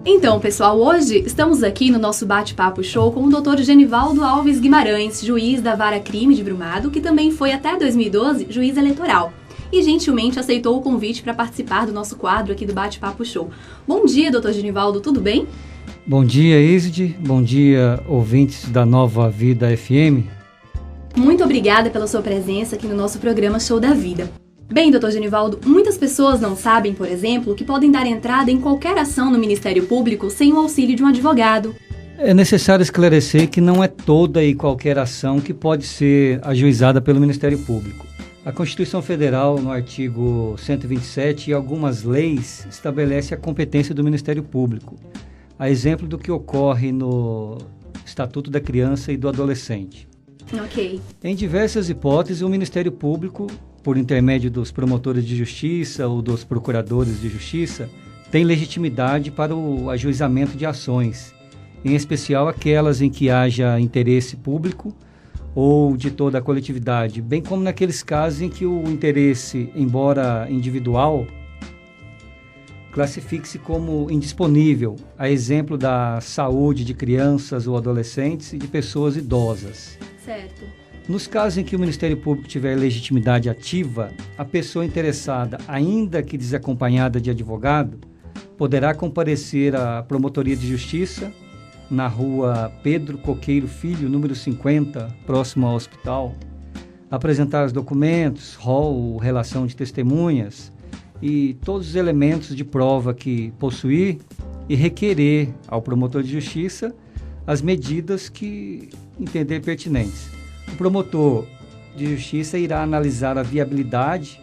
Então, pessoal, hoje estamos aqui no nosso bate-papo show com o Dr. Genivaldo Alves Guimarães, juiz da Vara Crime de Brumado, que também foi até 2012 juiz eleitoral. E gentilmente aceitou o convite para participar do nosso quadro aqui do Bate-Papo Show. Bom dia, Dr. Genivaldo, tudo bem? Bom dia, Isid. Bom dia, ouvintes da Nova Vida FM. Muito obrigada pela sua presença aqui no nosso programa Show da Vida. Bem, Dr. Genivaldo, muitas pessoas não sabem, por exemplo, que podem dar entrada em qualquer ação no Ministério Público sem o auxílio de um advogado. É necessário esclarecer que não é toda e qualquer ação que pode ser ajuizada pelo Ministério Público. A Constituição Federal, no artigo 127, e algumas leis estabelece a competência do Ministério Público, a exemplo do que ocorre no Estatuto da Criança e do Adolescente. Ok. Em diversas hipóteses, o Ministério Público, por intermédio dos promotores de justiça ou dos procuradores de justiça, tem legitimidade para o ajuizamento de ações, em especial aquelas em que haja interesse público ou de toda a coletividade, bem como naqueles casos em que o interesse, embora individual, classifique-se como indisponível, a exemplo da saúde de crianças ou adolescentes e de pessoas idosas. Certo. Nos casos em que o Ministério Público tiver legitimidade ativa, a pessoa interessada, ainda que desacompanhada de advogado, poderá comparecer à Promotoria de Justiça, na rua Pedro Coqueiro Filho, número 50, próximo ao hospital, apresentar os documentos, rol, relação de testemunhas e todos os elementos de prova que possuir e requerer ao promotor de justiça as medidas que entender pertinentes. O promotor de justiça irá analisar a viabilidade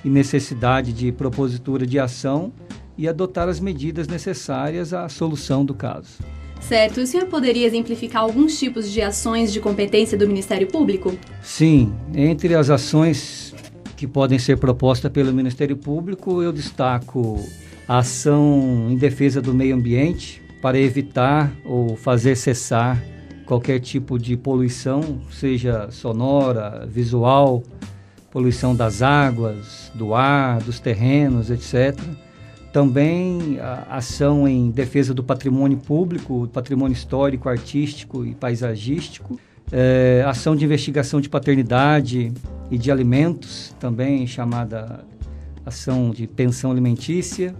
e necessidade de propositura de ação e adotar as medidas necessárias à solução do caso. Certo. O senhor poderia exemplificar alguns tipos de ações de competência do Ministério Público? Sim, entre as ações que podem ser propostas pelo Ministério Público, eu destaco a ação em defesa do meio ambiente para evitar ou fazer cessar qualquer tipo de poluição, seja sonora, visual, poluição das águas, do ar, dos terrenos, etc. Também a ação em defesa do patrimônio público, patrimônio histórico, artístico e paisagístico, ação de investigação de paternidade e de alimentos, também chamada ação de pensão alimentícia.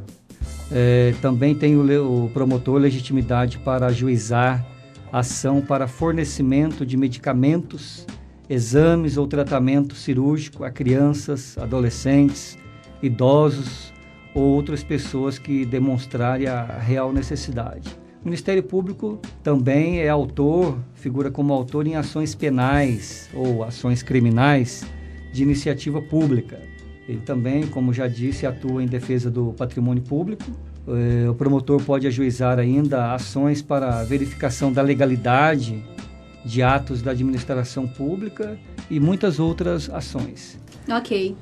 Também tem o promotor legitimidade para ajuizar ação para fornecimento de medicamentos, exames ou tratamento cirúrgico a crianças, adolescentes, idosos ou outras pessoas que demonstrarem a real necessidade. O Ministério Público também é autor, figura como autor em ações penais ou ações criminais de iniciativa pública. Ele também, como já disse, atua em defesa do patrimônio público. O promotor pode ajuizar ainda ações para verificação da legalidade de atos da administração pública e muitas outras ações. Ok.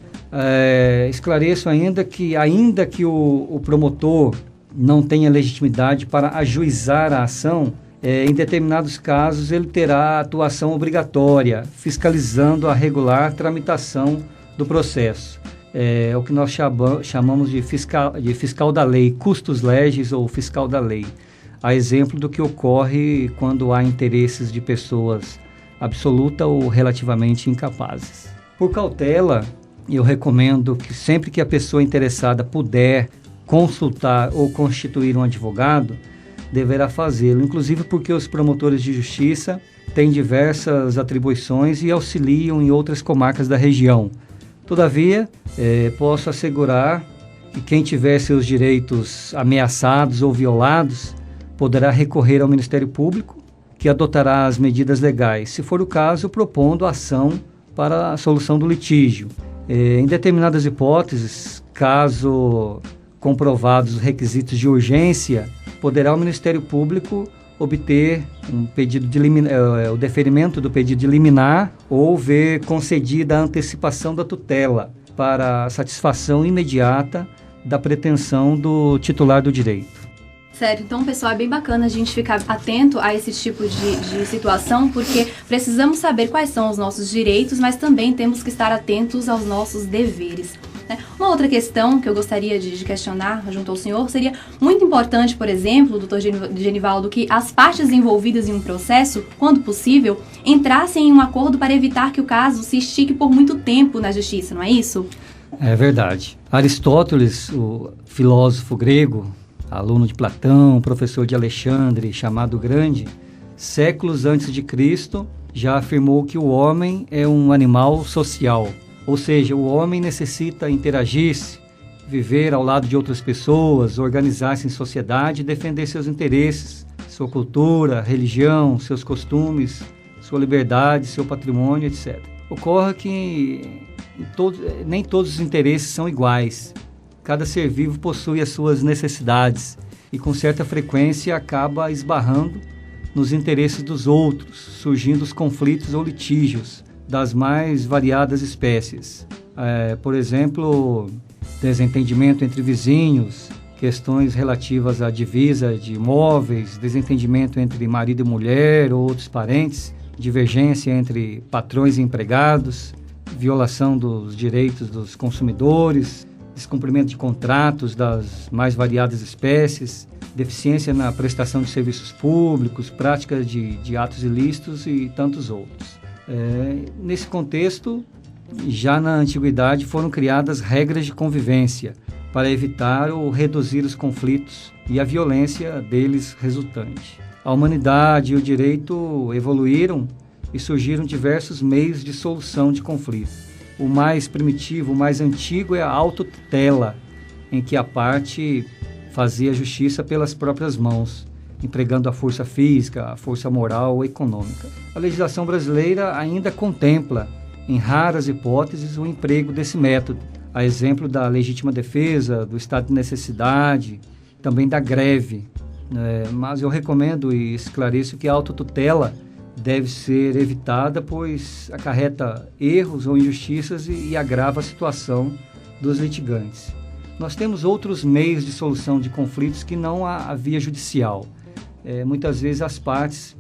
Esclareço ainda que o promotor não tenha legitimidade para ajuizar a ação, em determinados casos ele terá atuação obrigatória, fiscalizando a regular tramitação do processo. É o que nós chamamos de fiscal da lei, custos legis ou fiscal da lei. A exemplo do que ocorre quando há interesses de pessoas absoluta ou relativamente incapazes. Por cautela, eu recomendo que sempre que a pessoa interessada puder consultar ou constituir um advogado, deverá fazê-lo, inclusive porque os promotores de justiça têm diversas atribuições e auxiliam em outras comarcas da região. Todavia, posso assegurar que quem tiver seus direitos ameaçados ou violados poderá recorrer ao Ministério Público, que adotará as medidas legais, se for o caso, propondo ação para a solução do litígio. Em determinadas hipóteses, caso comprovados os requisitos de urgência, poderá o Ministério Público obter um pedido de o deferimento do pedido de liminar ou ver concedida a antecipação da tutela para satisfação imediata da pretensão do titular do direito. Certo, então pessoal, é bem bacana a gente ficar atento a esse tipo de situação, porque precisamos saber quais são os nossos direitos, mas também temos que estar atentos aos nossos deveres. né? Uma outra questão que eu gostaria de questionar junto ao senhor seria muito importante, por exemplo, doutor Genivaldo, que as partes envolvidas em um processo, quando possível, entrassem em um acordo para evitar que o caso se estique por muito tempo na justiça, não é isso? É verdade. Aristóteles, o filósofo grego, aluno de Platão, professor de Alexandre, chamado Grande, séculos antes de Cristo, já afirmou que o homem é um animal social. Ou seja, o homem necessita interagir-se, viver ao lado de outras pessoas, organizar-se em sociedade e defender seus interesses, sua cultura, religião, seus costumes, sua liberdade, seu patrimônio, etc. Ocorre que nem todos os interesses são iguais. Cada ser vivo possui as suas necessidades e, com certa frequência, acaba esbarrando nos interesses dos outros, surgindo os conflitos ou litígios das mais variadas espécies. Por exemplo, desentendimento entre vizinhos, questões relativas à divisa de imóveis, desentendimento entre marido e mulher ou outros parentes, divergência entre patrões e empregados, violação dos direitos dos consumidores, descumprimento de contratos das mais variadas espécies, deficiência na prestação de serviços públicos, prática de atos ilícitos e tantos outros. Nesse contexto, já na antiguidade foram criadas regras de convivência para evitar ou reduzir os conflitos e a violência deles resultante. A humanidade e o direito evoluíram e surgiram diversos meios de solução de conflitos. O mais primitivo, o mais antigo é a autotutela, em que a parte fazia a justiça pelas próprias mãos, empregando a força física, a força moral ou econômica. A legislação brasileira ainda contempla, em raras hipóteses, o emprego desse método, a exemplo da legítima defesa, do estado de necessidade, também da greve. Mas eu recomendo e esclareço que a autotutela deve ser evitada, pois acarreta erros ou injustiças e agrava a situação dos litigantes. Nós temos outros meios de solução de conflitos que não a via judicial. Muitas vezes as partes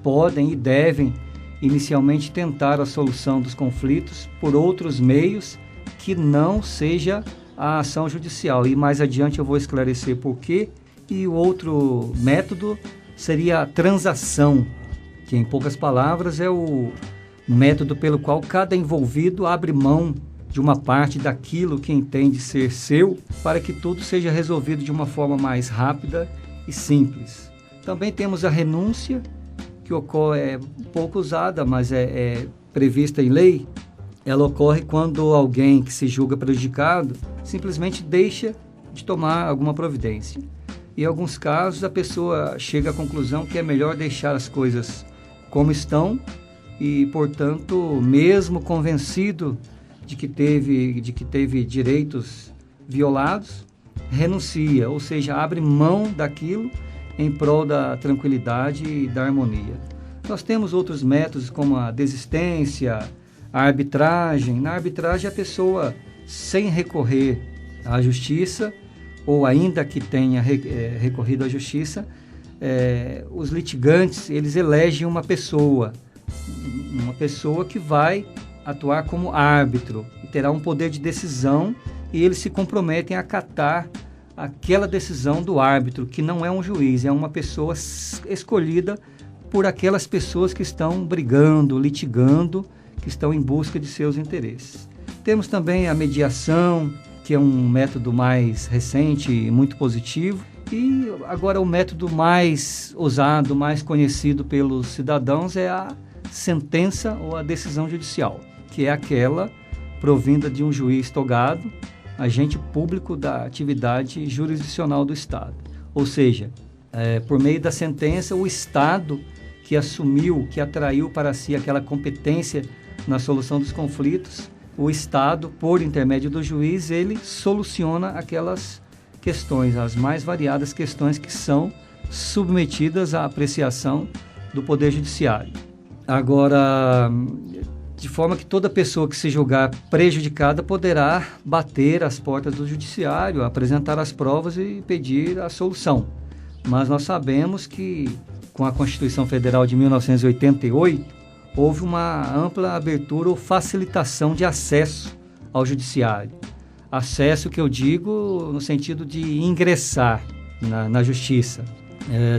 podem e devem inicialmente tentar a solução dos conflitos por outros meios que não seja a ação judicial. E mais adiante eu vou esclarecer por quê. E o outro método seria a transação, que em poucas palavras é o método pelo qual cada envolvido abre mão de uma parte daquilo que entende ser seu para que tudo seja resolvido de uma forma mais rápida e simples. Também temos a renúncia, que ocorre, é pouco usada, mas é prevista em lei. Ela ocorre quando alguém que se julga prejudicado simplesmente deixa de tomar alguma providência. Em alguns casos, a pessoa chega à conclusão que é melhor deixar as coisas como estão e, portanto, mesmo convencido de que teve direitos violados, renuncia, ou seja, abre mão daquilo em prol da tranquilidade e da harmonia. Nós temos outros métodos como a desistência, a arbitragem. Na arbitragem, a pessoa, sem recorrer à justiça, ou ainda que tenha recorrido à justiça, os litigantes, eles elegem uma pessoa que vai atuar como árbitro e terá um poder de decisão, e eles se comprometem a acatar aquela decisão do árbitro, que não é um juiz, é uma pessoa escolhida por aquelas pessoas que estão brigando, litigando, que estão em busca de seus interesses. Temos também a mediação, que é um método mais recente e muito positivo. E agora o método mais usado, mais conhecido pelos cidadãos é a sentença ou a decisão judicial, que é aquela provinda de um juiz togado, agente público da atividade jurisdicional do Estado. Ou seja, por meio da sentença, o Estado que assumiu, que atraiu para si aquela competência na solução dos conflitos, o Estado, por intermédio do juiz, ele soluciona aquelas questões, as mais variadas questões que são submetidas à apreciação do Poder Judiciário. Agora, de forma que toda pessoa que se julgar prejudicada poderá bater às portas do Judiciário, apresentar as provas e pedir a solução. Mas nós sabemos que, com a Constituição Federal de 1988, houve uma ampla abertura ou facilitação de acesso ao Judiciário. Acesso que eu digo no sentido de ingressar na justiça.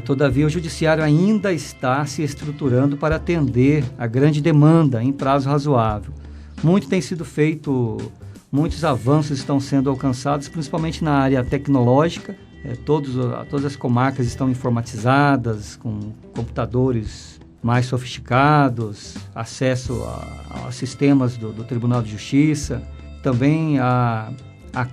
Todavia, o judiciário ainda está se estruturando para atender a grande demanda em prazo razoável. Muito tem sido feito, muitos avanços estão sendo alcançados, principalmente na área tecnológica. Todas as comarcas estão informatizadas, com computadores mais sofisticados, acesso a sistemas do Tribunal de Justiça. Também há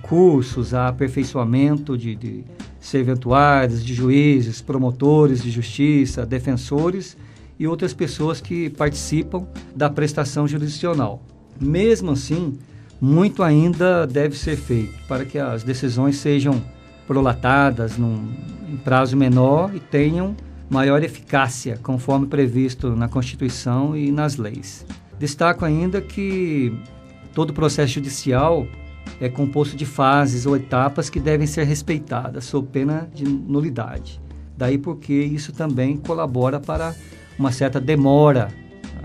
cursos, há aperfeiçoamento de serventuários, de juízes, promotores de justiça, defensores e outras pessoas que participam da prestação jurisdicional. Mesmo assim, muito ainda deve ser feito para que as decisões sejam prolatadas em prazo menor e tenham maior eficácia, conforme previsto na Constituição e nas leis. Destaco ainda que todo o processo judicial é composto de fases ou etapas que devem ser respeitadas, sob pena de nulidade. Daí porque isso também colabora para uma certa demora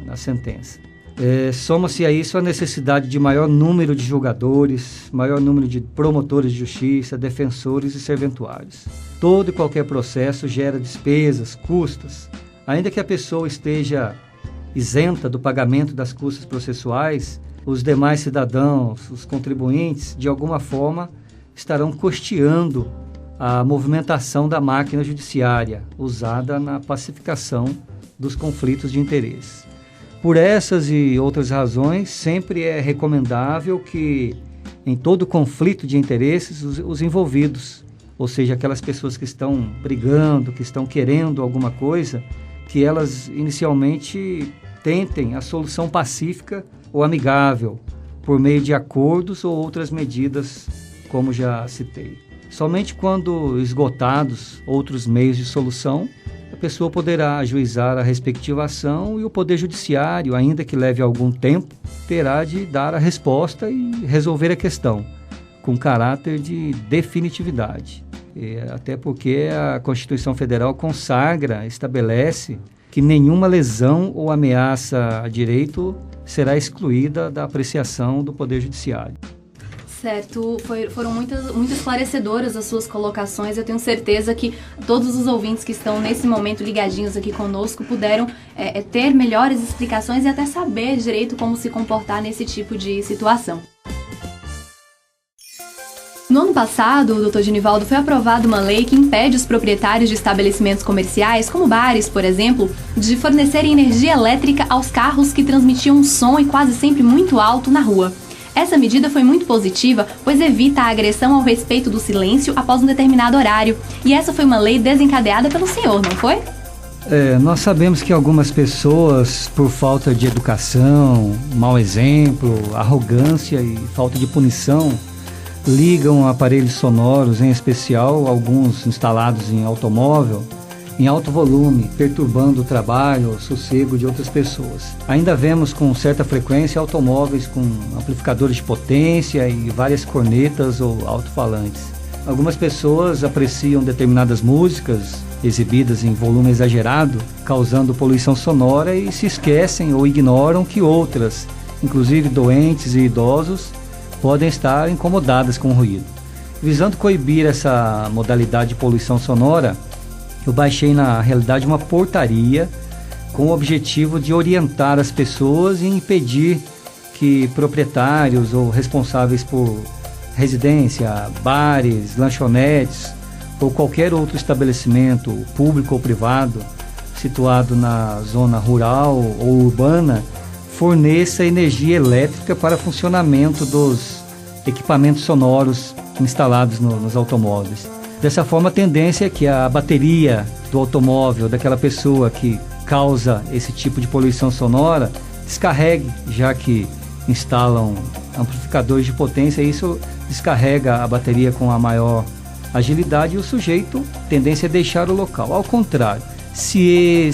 na sentença. Soma-se a isso a necessidade de maior número de julgadores, maior número de promotores de justiça, defensores e serventuários. Todo e qualquer processo gera despesas, custos. Ainda que a pessoa esteja isenta do pagamento das custas processuais, os demais cidadãos, os contribuintes, de alguma forma, estarão custeando a movimentação da máquina judiciária usada na pacificação dos conflitos de interesse. Por essas e outras razões, sempre é recomendável que, em todo conflito de interesses, os envolvidos, ou seja, aquelas pessoas que estão brigando, que estão querendo alguma coisa, que elas inicialmente tentem a solução pacífica ou amigável, por meio de acordos ou outras medidas, como já citei. Somente quando esgotados outros meios de solução, a pessoa poderá ajuizar a respectiva ação e o Poder Judiciário, ainda que leve algum tempo, terá de dar a resposta e resolver a questão, com caráter de definitividade. Até porque a Constituição Federal estabelece que nenhuma lesão ou ameaça a direito será excluída da apreciação do Poder Judiciário. Certo, foram muito esclarecedoras as suas colocações. Eu tenho certeza que todos os ouvintes que estão nesse momento ligadinhos aqui conosco puderam ter melhores explicações e até saber direito como se comportar nesse tipo de situação. No ano passado, doutor Genivaldo, foi aprovada uma lei que impede os proprietários de estabelecimentos comerciais, como bares, por exemplo, de fornecerem energia elétrica aos carros que transmitiam um som e quase sempre muito alto na rua. Essa medida foi muito positiva, pois evita a agressão ao respeito do silêncio após um determinado horário. E essa foi uma lei desencadeada pelo senhor, não foi? Nós sabemos que algumas pessoas, por falta de educação, mau exemplo, arrogância e falta de punição, ligam aparelhos sonoros, em especial alguns instalados em automóvel, em alto volume, perturbando o trabalho, o sossego de outras pessoas. Ainda vemos com certa frequência automóveis com amplificadores de potência e várias cornetas ou alto-falantes. Algumas pessoas apreciam determinadas músicas exibidas em volume exagerado, causando poluição sonora e se esquecem ou ignoram que outras, inclusive doentes e idosos, podem estar incomodadas com o ruído. Visando coibir essa modalidade de poluição sonora, eu baixei na realidade uma portaria com o objetivo de orientar as pessoas e impedir que proprietários ou responsáveis por residência, bares, lanchonetes ou qualquer outro estabelecimento público ou privado situado na zona rural ou urbana forneça energia elétrica para funcionamento dos equipamentos sonoros instalados nos automóveis. Dessa forma, a tendência é que a bateria do automóvel daquela pessoa que causa esse tipo de poluição sonora descarregue, já que instalam amplificadores de potência, isso descarrega a bateria com a maior agilidade e o sujeito, tendência é deixar o local. Ao contrário, se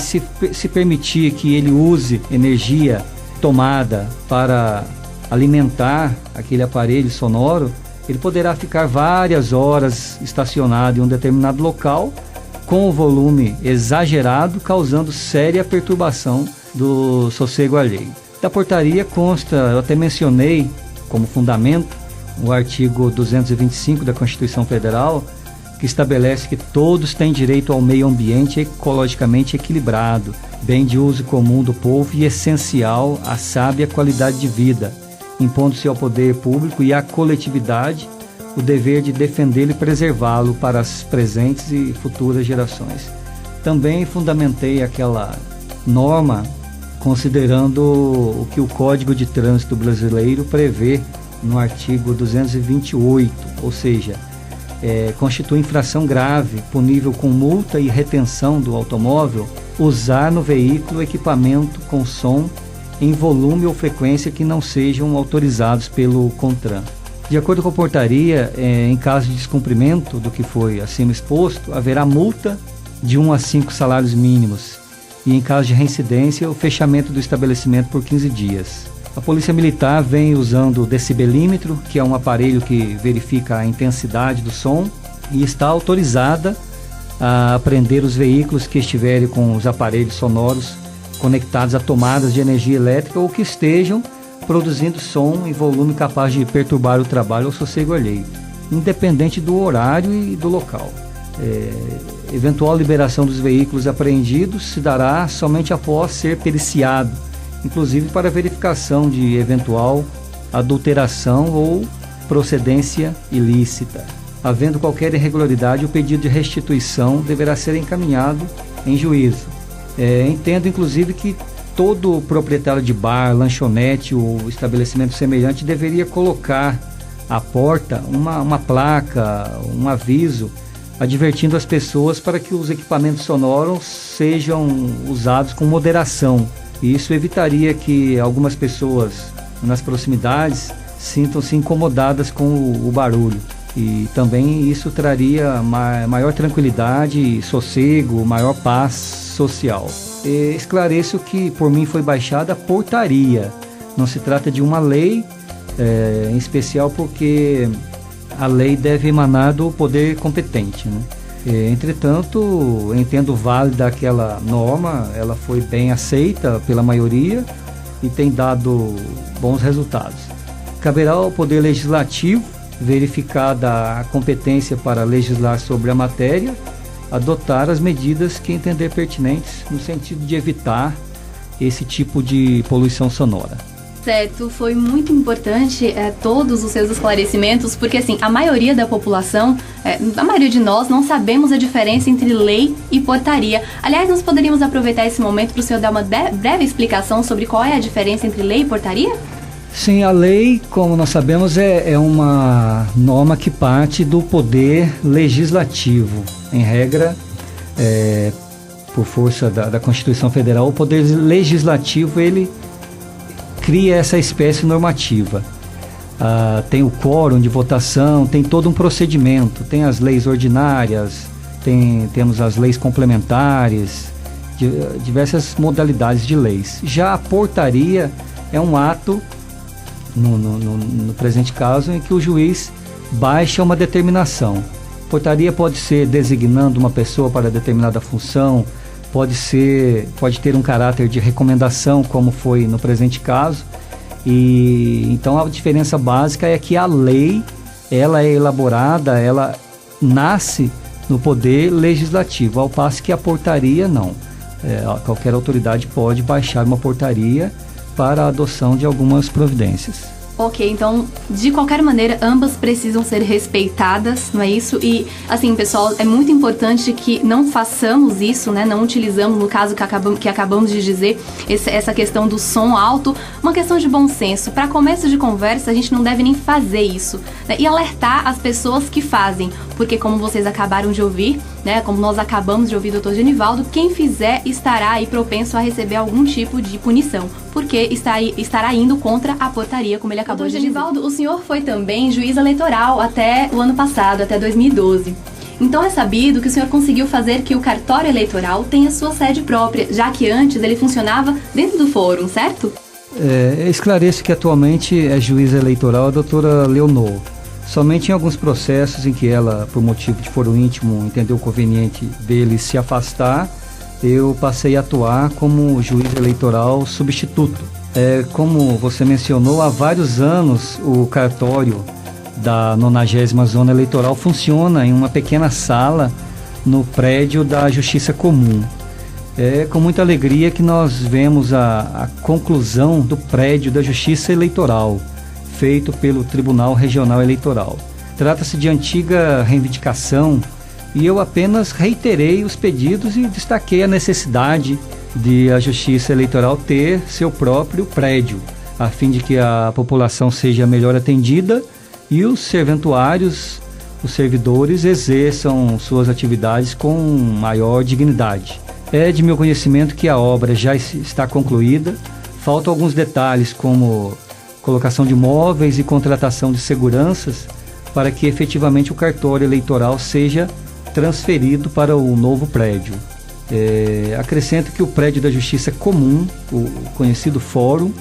permitir que ele use energia tomada para alimentar aquele aparelho sonoro, ele poderá ficar várias horas estacionado em um determinado local com o volume exagerado, causando séria perturbação do sossego alheio. Da portaria consta, eu até mencionei como fundamento, o artigo 225 da Constituição Federal, que estabelece que todos têm direito ao meio ambiente ecologicamente equilibrado, bem de uso comum do povo e essencial à sábia qualidade de vida, impondo-se ao poder público e à coletividade o dever de defendê-lo e preservá-lo para as presentes e futuras gerações. Também fundamentei aquela norma considerando o que o Código de Trânsito brasileiro prevê no artigo 228, ou seja, constitui infração grave, punível com multa e retenção do automóvel, usar no veículo equipamento com som em volume ou frequência que não sejam autorizados pelo CONTRAN. De acordo com a portaria, em caso de descumprimento do que foi acima exposto, haverá multa de 1 a 5 salários mínimos e, em caso de reincidência, o fechamento do estabelecimento por 15 dias. A Polícia Militar vem usando o decibelímetro, que é um aparelho que verifica a intensidade do som, e está autorizada a apreender os veículos que estiverem com os aparelhos sonoros conectados a tomadas de energia elétrica ou que estejam produzindo som em volume capaz de perturbar o trabalho ou sossego alheio, independente do horário e do local. Eventual liberação dos veículos apreendidos se dará somente após ser periciado, inclusive para verificação de eventual adulteração ou procedência ilícita. Havendo qualquer irregularidade, o pedido de restituição deverá ser encaminhado em juízo. Entendo, inclusive, que todo proprietário de bar, lanchonete ou estabelecimento semelhante deveria colocar à porta uma placa, um aviso, advertindo as pessoas para que os equipamentos sonoros sejam usados com moderação. Isso evitaria que algumas pessoas nas proximidades sintam-se incomodadas com o barulho. E também isso traria maior tranquilidade, sossego, maior paz social. Esclareço que por mim foi baixada a portaria. Não se trata de uma lei, em especial porque a lei deve emanar do poder competente, né? Entretanto, entendo válida aquela norma, ela foi bem aceita pela maioria e tem dado bons resultados. Caberá ao Poder Legislativo, verificada a competência para legislar sobre a matéria, adotar as medidas que entender pertinentes no sentido de evitar esse tipo de poluição sonora. Certo, foi muito importante todos os seus esclarecimentos, porque assim, a maioria da população, a maioria de nós não sabemos a diferença entre lei e portaria. Aliás, nós poderíamos aproveitar esse momento para o senhor dar uma breve explicação sobre qual é a diferença entre lei e portaria? Sim, a lei, como nós sabemos, é uma norma que parte do poder legislativo. Em regra, por força da Constituição Federal, o poder legislativo, ele cria essa espécie normativa. Tem o quórum de votação, tem todo um procedimento, tem as leis ordinárias, temos as leis complementares, diversas modalidades de leis. Já a portaria é um ato, no presente caso, em que o juiz baixa uma determinação. Portaria pode ser designando uma pessoa para determinada função, pode ter um caráter de recomendação, como foi no presente caso. E então a diferença básica é que a lei, ela é elaborada, ela nasce no poder legislativo, ao passo que a portaria não. Qualquer autoridade pode baixar uma portaria para a adoção de algumas providências. Ok, então, de qualquer maneira, ambas precisam ser respeitadas, não é isso? E, assim, pessoal, é muito importante que não façamos isso, né? Não utilizamos, no caso que acabamos de dizer, essa questão do som alto, uma questão de bom senso. Para começo de conversa, a gente não deve nem fazer isso, né? E alertar as pessoas que fazem, porque como vocês acabaram de ouvir, né? Como nós acabamos de ouvir do Dr. Genivaldo, quem fizer estará aí propenso a receber algum tipo de punição, porque estará indo contra a portaria, como ele acabou de dizer. Genivaldo, o senhor foi também juiz eleitoral até o ano passado, até 2012. Então é sabido que o senhor conseguiu fazer que o cartório eleitoral tenha sua sede própria, já que antes ele funcionava dentro do fórum, certo? Esclareço que atualmente é juíza eleitoral a doutora Leonor. Somente em alguns processos em que ela, por motivo de foro íntimo, entendeu conveniente dele se afastar, eu passei a atuar como juiz eleitoral substituto. Como você mencionou, há vários anos o cartório da 90ª Zona Eleitoral funciona em uma pequena sala no prédio da Justiça Comum. É com muita alegria que nós vemos a conclusão do prédio da Justiça Eleitoral, feito pelo Tribunal Regional Eleitoral. Trata-se de antiga reivindicação e eu apenas reiterei os pedidos e destaquei a necessidade de a Justiça Eleitoral ter seu próprio prédio, a fim de que a população seja melhor atendida e os serventuários, os servidores, exerçam suas atividades com maior dignidade. É de meu conhecimento que a obra já está concluída. Faltam alguns detalhes, como colocação de móveis e contratação de seguranças, para que efetivamente o cartório eleitoral seja transferido para o novo prédio. Acrescento que o prédio da Justiça Comum, o conhecido Fórum,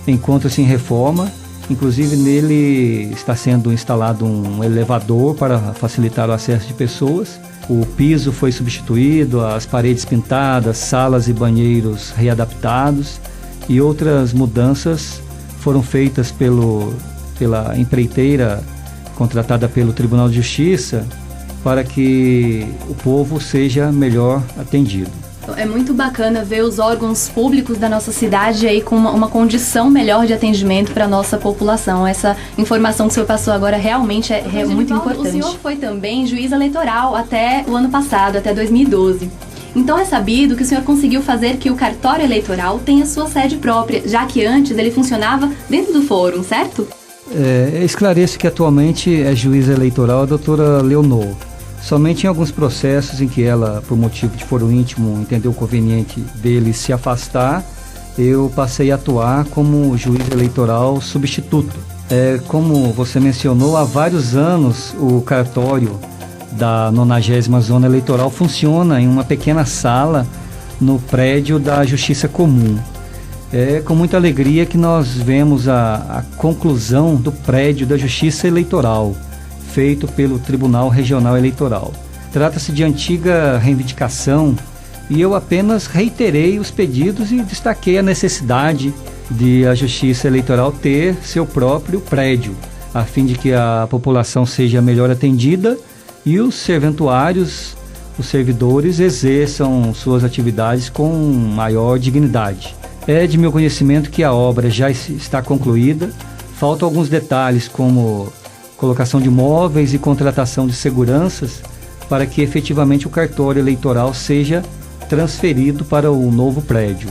encontra-se em reforma. Inclusive nele está sendo instalado um elevador para facilitar o acesso de pessoas. O piso foi substituído, as paredes pintadas, salas e banheiros readaptados e outras mudanças foram feitas pela empreiteira contratada pelo Tribunal de Justiça para que o povo seja melhor atendido. É muito bacana ver os órgãos públicos da nossa cidade aí com uma condição melhor de atendimento para a nossa população. Essa informação que o senhor passou agora realmente é muito importante. O senhor foi também juiz eleitoral até o ano passado, até 2012. Então é sabido que o senhor conseguiu fazer que o cartório eleitoral tenha sua sede própria, já que antes ele funcionava dentro do fórum, certo? Esclareço que atualmente é juiz eleitoral a doutora Leonor. Somente em alguns processos em que ela, por motivo de foro íntimo, entendeu conveniente dele se afastar, eu passei a atuar como juiz eleitoral substituto. Como você mencionou, há vários anos o cartório da 90ª Zona Eleitoral funciona em uma pequena sala no prédio da Justiça Comum. É com muita alegria que nós vemos a conclusão do prédio da Justiça Eleitoral, feito pelo Tribunal Regional Eleitoral. Trata-se de antiga reivindicação e eu apenas reiterei os pedidos e destaquei a necessidade de a Justiça Eleitoral ter seu próprio prédio, a fim de que a população seja melhor atendida e os serventuários, os servidores, exerçam suas atividades com maior dignidade. É de meu conhecimento que a obra já está concluída. Faltam alguns detalhes, como colocação de móveis e contratação de seguranças, para que efetivamente o cartório eleitoral seja transferido para o novo prédio.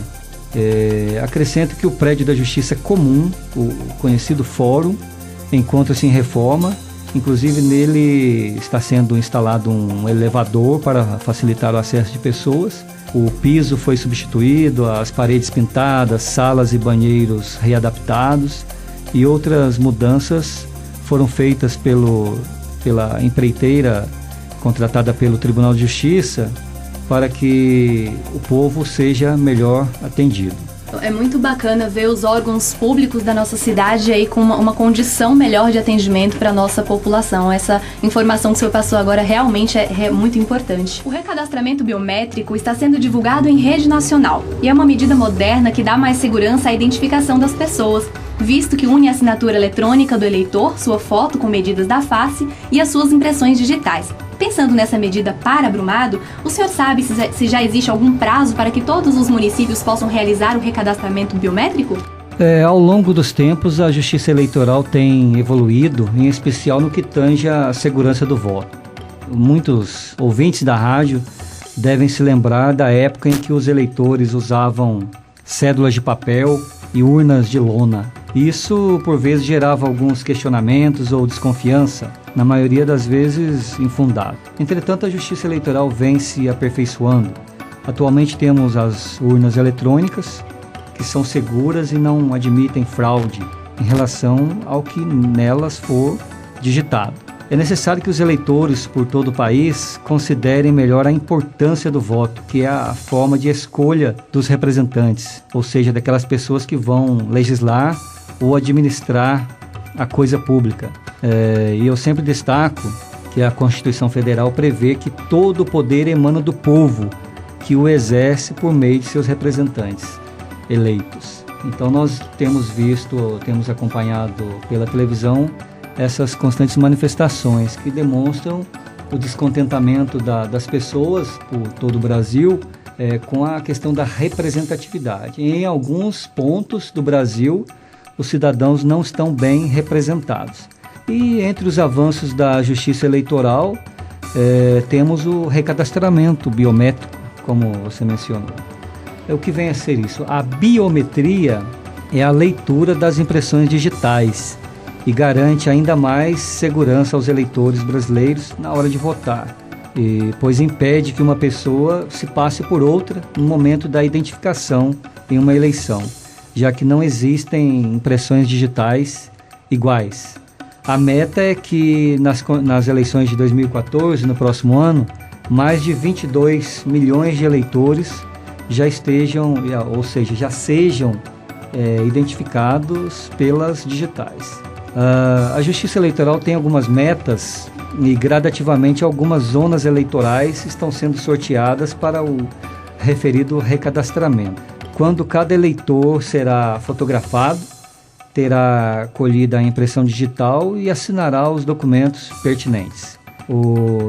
Acrescento que o prédio da Justiça Comum, o conhecido Fórum, encontra-se em reforma. Inclusive nele está sendo instalado um elevador para facilitar o acesso de pessoas. O piso foi substituído, as paredes pintadas, salas e banheiros readaptados e outras mudanças foram feitas pela empreiteira contratada pelo Tribunal de Justiça para que o povo seja melhor atendido. É muito bacana ver os órgãos públicos da nossa cidade aí com uma condição melhor de atendimento para a nossa população. Essa informação que o senhor passou agora realmente é muito importante. O recadastramento biométrico está sendo divulgado em rede nacional e é uma medida moderna que dá mais segurança à identificação das pessoas, visto que une a assinatura eletrônica do eleitor, sua foto com medidas da face e as suas impressões digitais. Pensando nessa medida para Brumado, o senhor sabe se já existe algum prazo para que todos os municípios possam realizar o recadastramento biométrico? Ao longo dos tempos, a Justiça Eleitoral tem evoluído, em especial no que tange à segurança do voto. Muitos ouvintes da rádio devem se lembrar da época em que os eleitores usavam cédulas de papel e urnas de lona. Isso, por vezes, gerava alguns questionamentos ou desconfiança, na maioria das vezes infundado. Entretanto, a Justiça Eleitoral vem se aperfeiçoando. Atualmente temos as urnas eletrônicas, que são seguras e não admitem fraude em relação ao que nelas for digitado. É necessário que os eleitores por todo o país considerem melhor a importância do voto, que é a forma de escolha dos representantes, ou seja, daquelas pessoas que vão legislar ou administrar a coisa pública. E eu sempre destaco que a Constituição Federal prevê que todo o poder emana do povo, que o exerce por meio de seus representantes eleitos. Então nós temos acompanhado pela televisão essas constantes manifestações que demonstram o descontentamento das pessoas por todo o Brasil com a questão da representatividade. Em alguns pontos do Brasil, os cidadãos não estão bem representados. E entre os avanços da Justiça Eleitoral, temos o recadastramento biométrico, como você mencionou. O que vem a ser isso? A biometria é a leitura das impressões digitais e garante ainda mais segurança aos eleitores brasileiros na hora de votar, pois impede que uma pessoa se passe por outra no momento da identificação em uma eleição, já que não existem impressões digitais iguais. A meta é que nas eleições de 2014, no próximo ano, mais de 22 milhões de eleitores já estejam, ou seja, já sejam identificados pelas digitais. A Justiça Eleitoral tem algumas metas e gradativamente algumas zonas eleitorais estão sendo sorteadas para o referido recadastramento. Quando cada eleitor será fotografado, terá colhida a impressão digital e assinará os documentos pertinentes.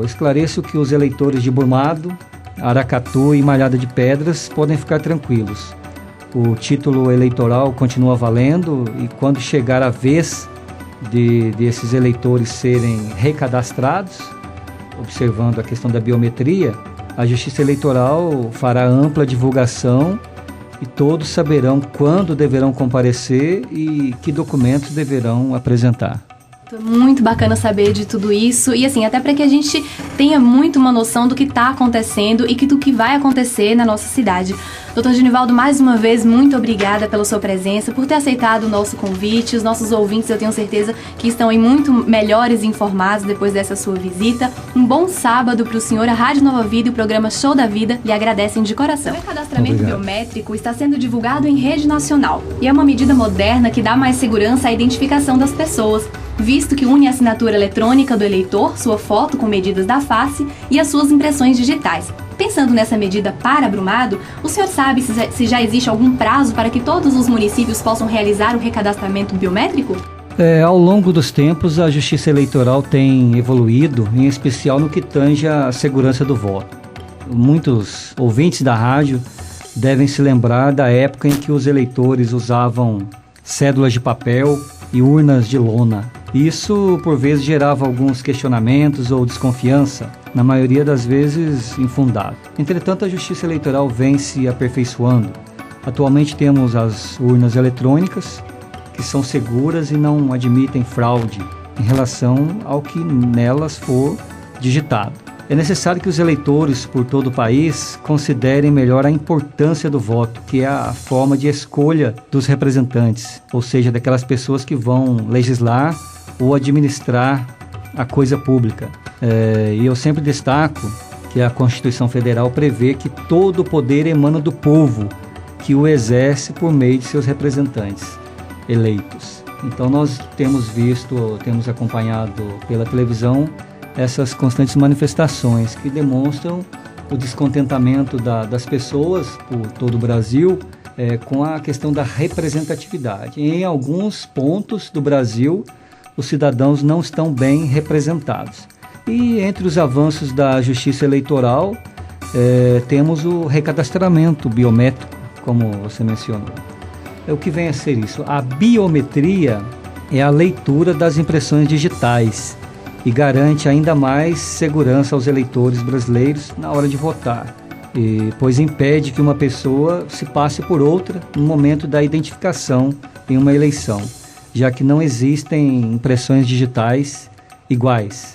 Esclareço que os eleitores de Brumado, Aracatu e Malhada de Pedras podem ficar tranquilos. O título eleitoral continua valendo e quando chegar a vez desses eleitores serem recadastrados, observando a questão da biometria, a Justiça Eleitoral fará ampla divulgação e todos saberão quando deverão comparecer e que documentos deverão apresentar. Muito bacana saber de tudo isso e assim, até para que a gente tenha muito uma noção do que está acontecendo e do que vai acontecer na nossa cidade. Doutor Genivaldo, mais uma vez, muito obrigada pela sua presença, por ter aceitado o nosso convite. Os nossos ouvintes, eu tenho certeza que estão aí muito melhores informados depois dessa sua visita. Um bom sábado para o senhor. A Rádio Nova Vida e o programa Show da Vida lhe agradecem de coração. O cadastramento biométrico está sendo divulgado em rede nacional e é uma medida moderna que dá mais segurança à identificação das pessoas, visto que une a assinatura eletrônica do eleitor, sua foto com medidas da face e as suas impressões digitais. Pensando nessa medida para Brumado, o senhor sabe se já existe algum prazo para que todos os municípios possam realizar o recadastramento biométrico? Ao longo dos tempos, a Justiça Eleitoral tem evoluído, em especial no que tange à segurança do voto. Muitos ouvintes da rádio devem se lembrar da época em que os eleitores usavam cédulas de papel e urnas de lona. Isso, por vezes, gerava alguns questionamentos ou desconfiança, na maioria das vezes infundado. Entretanto, a Justiça Eleitoral vem se aperfeiçoando. Atualmente temos as urnas eletrônicas, que são seguras e não admitem fraude em relação ao que nelas for digitado. É necessário que os eleitores por todo o país considerem melhor a importância do voto, que é a forma de escolha dos representantes, ou seja, daquelas pessoas que vão legislar ou administrar a coisa pública. E eu sempre destaco que a Constituição Federal prevê que todo o poder emana do povo, que o exerce por meio de seus representantes eleitos. Então nós temos acompanhado pela televisão essas constantes manifestações que demonstram o descontentamento das pessoas por todo o Brasil com a questão da representatividade. Em alguns pontos do Brasil, os cidadãos não estão bem representados. E entre os avanços da Justiça Eleitoral, temos o recadastramento biométrico, como você mencionou. O que vem a ser isso? A biometria é a leitura das impressões digitais e garante ainda mais segurança aos eleitores brasileiros na hora de votar, pois impede que uma pessoa se passe por outra no momento da identificação em uma eleição, já que não existem impressões digitais iguais.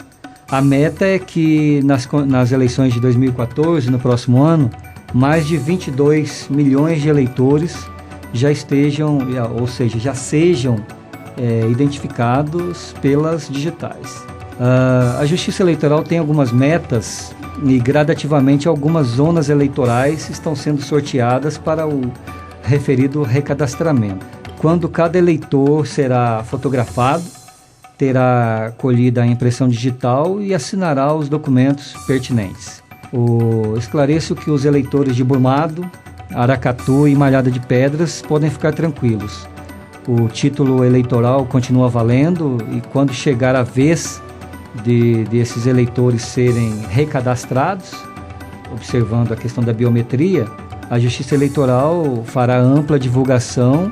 A meta é que nas eleições de 2014, no próximo ano, mais de 22 milhões de eleitores já estejam, ou seja, já sejam identificados pelas digitais. A Justiça Eleitoral tem algumas metas e gradativamente algumas zonas eleitorais estão sendo sorteadas para o referido recadastramento. Quando cada eleitor será fotografado, terá colhida a impressão digital e assinará os documentos pertinentes. Esclareço que os eleitores de Brumado, Aracatu e Malhada de Pedras podem ficar tranquilos. o título eleitoral continua valendo e quando chegar a vez desses eleitores serem recadastrados, observando a questão da biometria, a Justiça Eleitoral fará ampla divulgação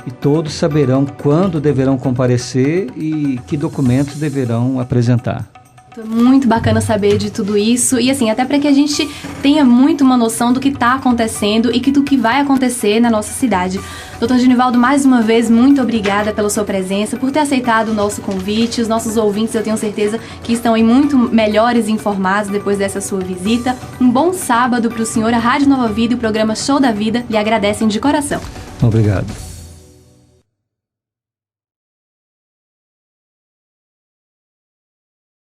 e todos saberão quando deverão comparecer e que documentos deverão apresentar. Muito bacana saber de tudo isso e assim, até para que a gente tenha muito uma noção do que está acontecendo e do que vai acontecer na nossa cidade. Doutor Genivaldo, mais uma vez, muito obrigada pela sua presença, por ter aceitado o nosso convite. Os nossos ouvintes, eu tenho certeza que estão aí muito melhores informados depois dessa sua visita. Um bom sábado para o senhor. A Rádio Nova Vida e o programa Show da Vida lhe agradecem de coração. Obrigado.